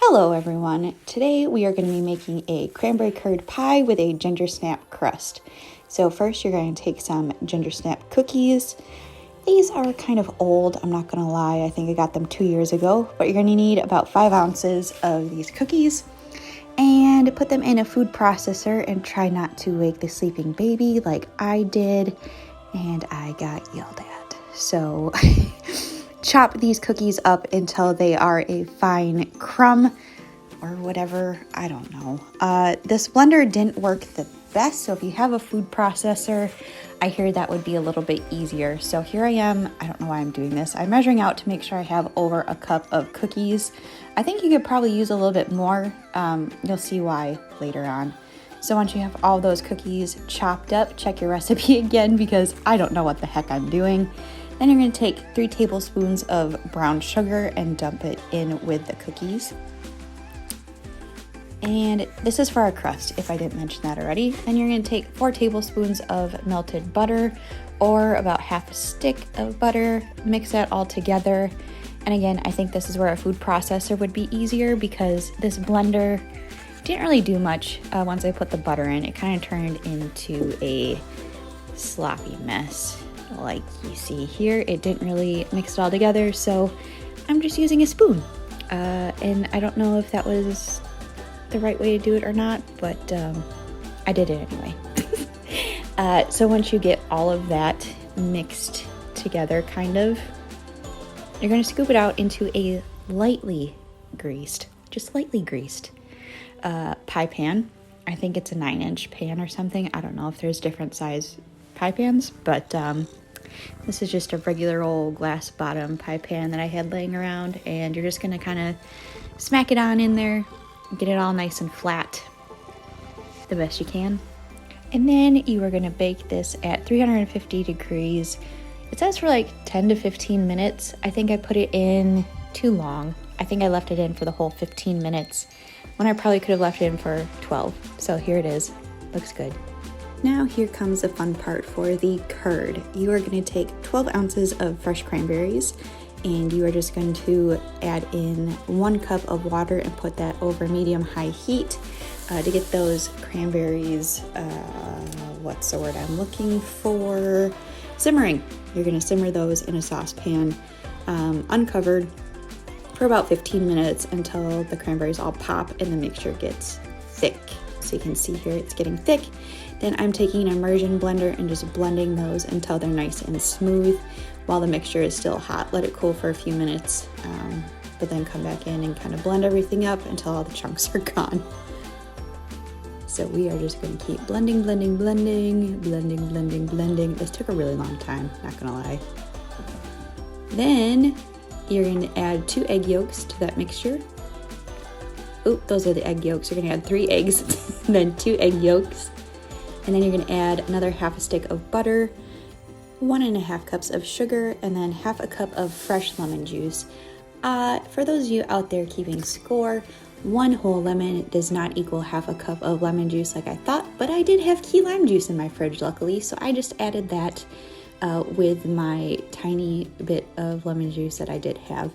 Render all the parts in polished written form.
Hello everyone, today we are going to be making a cranberry curd pie with a Gingersnap crust. So first you're going to take some Gingersnap cookies. These are kind of old, I'm not going to lie, I think I got them 2 years ago, but you're going to need about 5 ounces of these cookies and put them in a food processor and try not to wake the sleeping baby like I did and I got yelled at. So chop these cookies up until they are a fine crumb or whatever, I don't know. This blender didn't work the best, so if you have a food processor, I hear that would be a little bit easier. So here I am, I don't know why I'm doing this. I'm measuring out to make sure I have over a cup of cookies. I think you could probably use a little bit more. You'll see why later on. So once you have all those cookies chopped up, check your recipe again because I don't know what the heck I'm doing. Then you're going to take 3 tablespoons of brown sugar and dump it in with the cookies. And this is for our crust, if I didn't mention that already. Then you're going to take 4 tablespoons of melted butter or about half a stick of butter, mix that all together. And again, I think this is where a food processor would be easier because this blender didn't really do much once I put the butter in. It kind of turned into a sloppy mess. Like you see here, it didn't really mix it all together, so I'm just using a spoon. And I don't know if that was the right way to do it or not, but I did it anyway. So once you get all of that mixed together, kind of, you're going to scoop it out into a lightly greased pie pan. I think it's a 9-inch pan or something. I don't know if there's different size pie pans, but this is just a regular old glass bottom pie pan that I had laying around, and you're just going to kind of smack it on in there, get it all nice and flat the best you can. And then you are going to bake this at 350 degrees. It says for like 10 to 15 minutes. I think I put it in too long. I think I left it in for the whole 15 minutes when I probably could have left it in for 12. So here it is. Looks good. Now here comes the fun part for the curd. You are going to take 12 ounces of fresh cranberries and you are just going to add in 1 cup of water and put that over medium-high heat to get those cranberries, what's the word I'm looking for? Simmering. You're going to simmer those in a saucepan uncovered for about 15 minutes until the cranberries all pop and the mixture gets thick. So you can see here it's getting thick. Then I'm taking an immersion blender and just blending those until they're nice and smooth while the mixture is still hot. Let it cool for a few minutes, but then come back in and kind of blend everything up until all the chunks are gone. So we are just going to keep blending. This took a really long time, not gonna lie. Then you're going to add 2 egg yolks to that mixture. Oop, those are the egg yolks. You're going to add 3 eggs, then 2 egg yolks. And then you're going to add another half a stick of butter, 1.5 cups of sugar, and then half a cup of fresh lemon juice. For those of you out there keeping score, 1 whole lemon does not equal half a cup of lemon juice like I thought, but I did have key lime juice in my fridge, luckily, so I just added that with my tiny bit of lemon juice that I did have.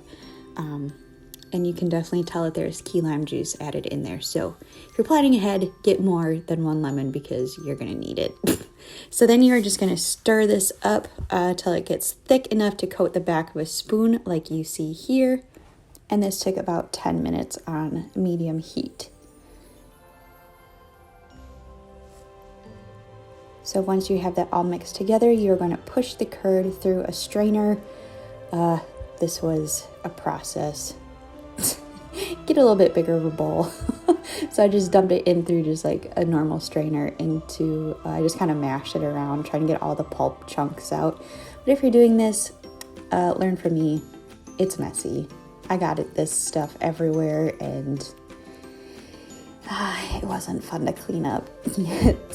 And you can definitely tell that there's key lime juice added in there. So if you're planning ahead, get more than 1 lemon because you're going to need it. So then you're just going to stir this up till it gets thick enough to coat the back of a spoon like you see here. And this took about 10 minutes on medium heat. So once you have that all mixed together, you're going to push the curd through a strainer. This was a process. Get a little bit bigger of a bowl. So I just dumped it in through just like a normal strainer into, I just kind of mashed it around, trying to get all the pulp chunks out. But if you're doing this, learn from me, it's messy. I got this stuff everywhere and it wasn't fun to clean up yet.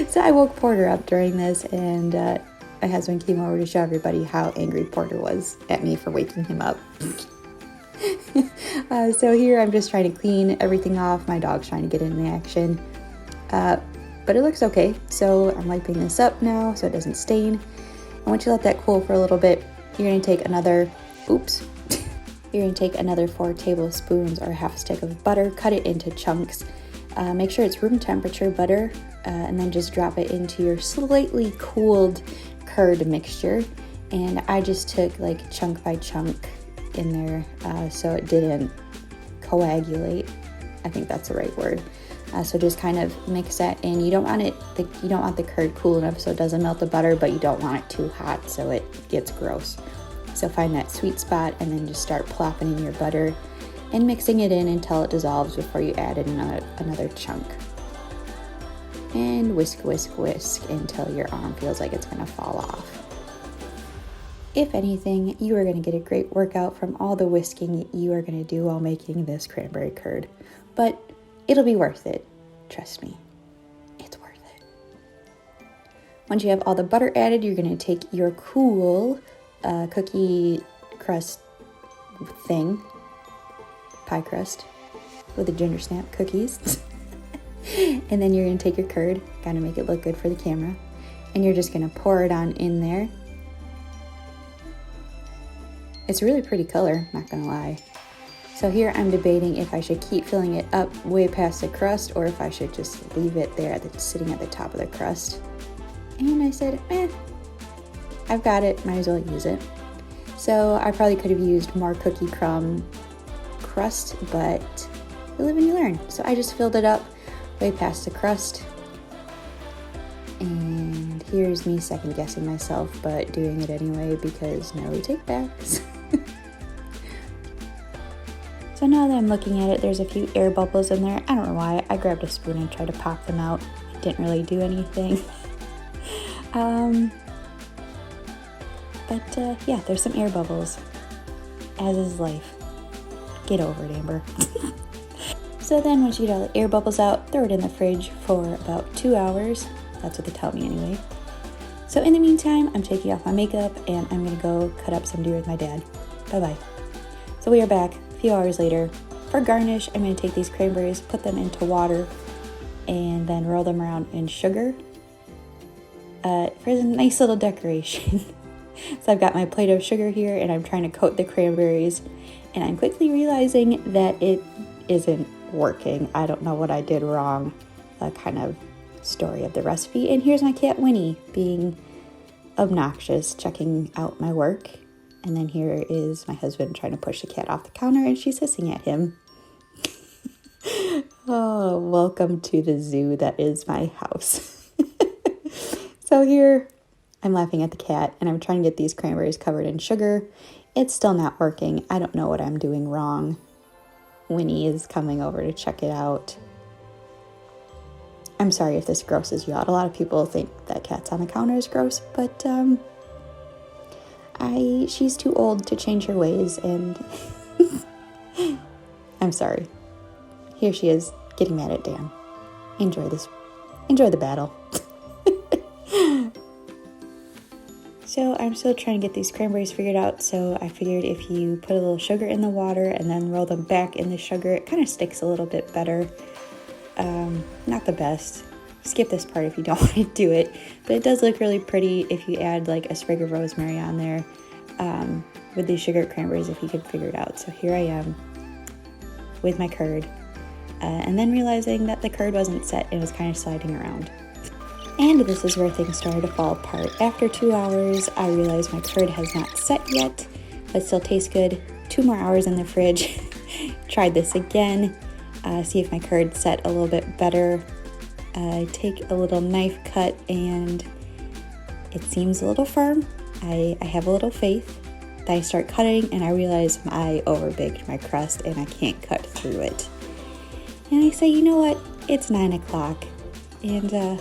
So I woke Porter up during this and my husband came over to show everybody how angry Porter was at me for waking him up. So here I'm just trying to clean everything off. My dog's trying to get in the action. But it looks okay. So I'm wiping this up now so it doesn't stain. And once you let that cool for a little bit, you're going to take another, You're going to take another 4 tablespoons or half a stick of butter, cut it into chunks. Make sure it's room temperature butter, and then just drop it into your slightly cooled curd mixture. And I just took like chunk by chunk in there so it didn't coagulate. I think that's the right word. So just kind of mix that in. You don't want the curd cool enough so it doesn't melt the butter, but you don't want it too hot so it gets gross. So find that sweet spot and then just start plopping in your butter and mixing it in until it dissolves before you add in another chunk. And whisk, whisk, whisk until your arm feels like it's gonna fall off. If anything, you are gonna get a great workout from all the whisking you are gonna do while making this cranberry curd. But it'll be worth it. Trust me, it's worth it. Once you have all the butter added, you're gonna take your cool cookie crust thing, pie crust with the Gingersnap cookies. And then you're gonna take your curd, gotta make it look good for the camera, and you're just gonna pour it on in there. It's a really pretty color, not gonna lie. So here I'm debating if I should keep filling it up way past the crust or if I should just leave it there sitting at the top of the crust. And I said, I've got it, might as well use it. So I probably could have used more cookie crumb crust, but you live and you learn. So I just filled it up way past the crust. And here's me second guessing myself, but doing it anyway because no take backs. So now that I'm looking at it, there's a few air bubbles in there. I don't know why. I grabbed a spoon and tried to pop them out. It didn't really do anything. Yeah, there's some air bubbles. As is life. Get over it, Amber. So then once you get all the air bubbles out, throw it in the fridge for about 2 hours. That's what they tell me anyway. So in the meantime, I'm taking off my makeup and I'm gonna go cut up some deer with my dad. Bye-bye. So we are back a few hours later. For garnish, I'm gonna take these cranberries, put them into water, and then roll them around in sugar for a nice little decoration. So I've got my plate of sugar here and I'm trying to coat the cranberries, and I'm quickly realizing that it isn't working. I don't know what I did wrong. Kind of story of the recipe. And here's my cat Winnie being obnoxious, checking out my work. And then here is my husband trying to push the cat off the counter and she's hissing at him. Oh, welcome to the zoo that is my house. So here I'm laughing at the cat and I'm trying to get these cranberries covered in sugar. It's still not working. I don't know what I'm doing wrong. Winnie is coming over to check it out. I'm sorry if this grosses you out. A lot of people think that cats on the counter is gross, but she's too old to change her ways, and I'm sorry. Here she is getting mad at Dan. Enjoy the battle. So I'm still trying to get these cranberries figured out, so I figured if you put a little sugar in the water and then roll them back in the sugar, it kind of sticks a little bit better. Not the best. Skip this part if you don't want to do it, but it does look really pretty if you add like a sprig of rosemary on there with these sugar cranberries, if you could figure it out. So here I am with my curd, and then realizing that the curd wasn't set and was kind of sliding around. And this is where things started to fall apart. After 2 hours, I realized my curd has not set yet, but still tastes good. 2 more hours in the fridge. Tried this again. See if my curd set a little bit better. I take a little knife cut and it seems a little firm. I have a little faith. Then I start cutting and I realize I overbaked my crust and I can't cut through it. And I say, you know what? It's 9 o'clock and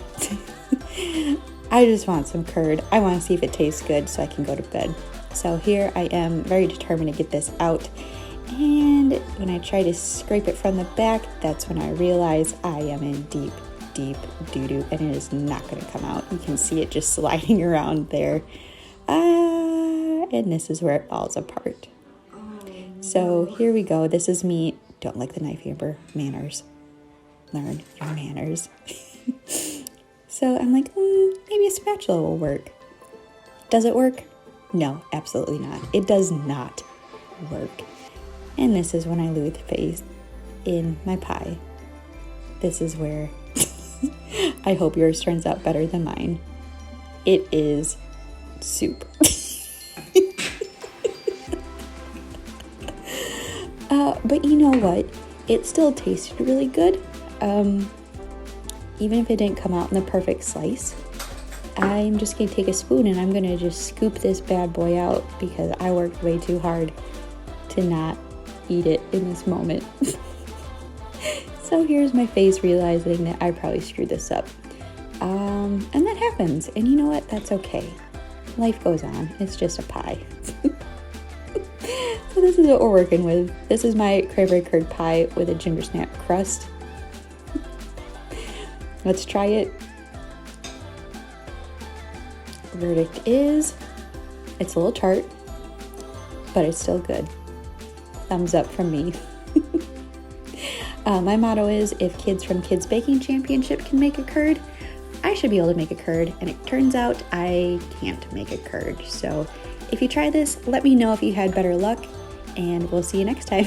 I just want some curd. I want to see if it tastes good so I can go to bed. So here I am, very determined to get this out. And when I try to scrape it from the back, that's when I realize I am in deep, deep doo-doo and it is not going to come out. You can see it just sliding around there. And this is where it falls apart. So here we go. This is me. Don't lick the knife, Amber. Manners. Learn your manners. So I'm like, maybe a spatula will work. Does it work? No, absolutely not. It does not work. And this is when I lose face in my pie. This is where I hope yours turns out better than mine. It is soup. But you know what? It still tasted really good. Even if it didn't come out in the perfect slice, I'm just going to take a spoon and I'm going to just scoop this bad boy out because I worked way too hard to not eat it in this moment. So here's my face realizing that I probably screwed this up. And that happens. And you know what? That's okay. Life goes on. It's just a pie. So this is what we're working with. This is my cranberry curd pie with a Gingersnap crust. Let's try it. Verdict is, it's a little tart, but it's still good. Thumbs up from me. My motto is, if kids from Kids Baking Championship can make a curd, I should be able to make a curd, and it turns out I can't make a curd. So if you try this, let me know if you had better luck, and we'll see you next time.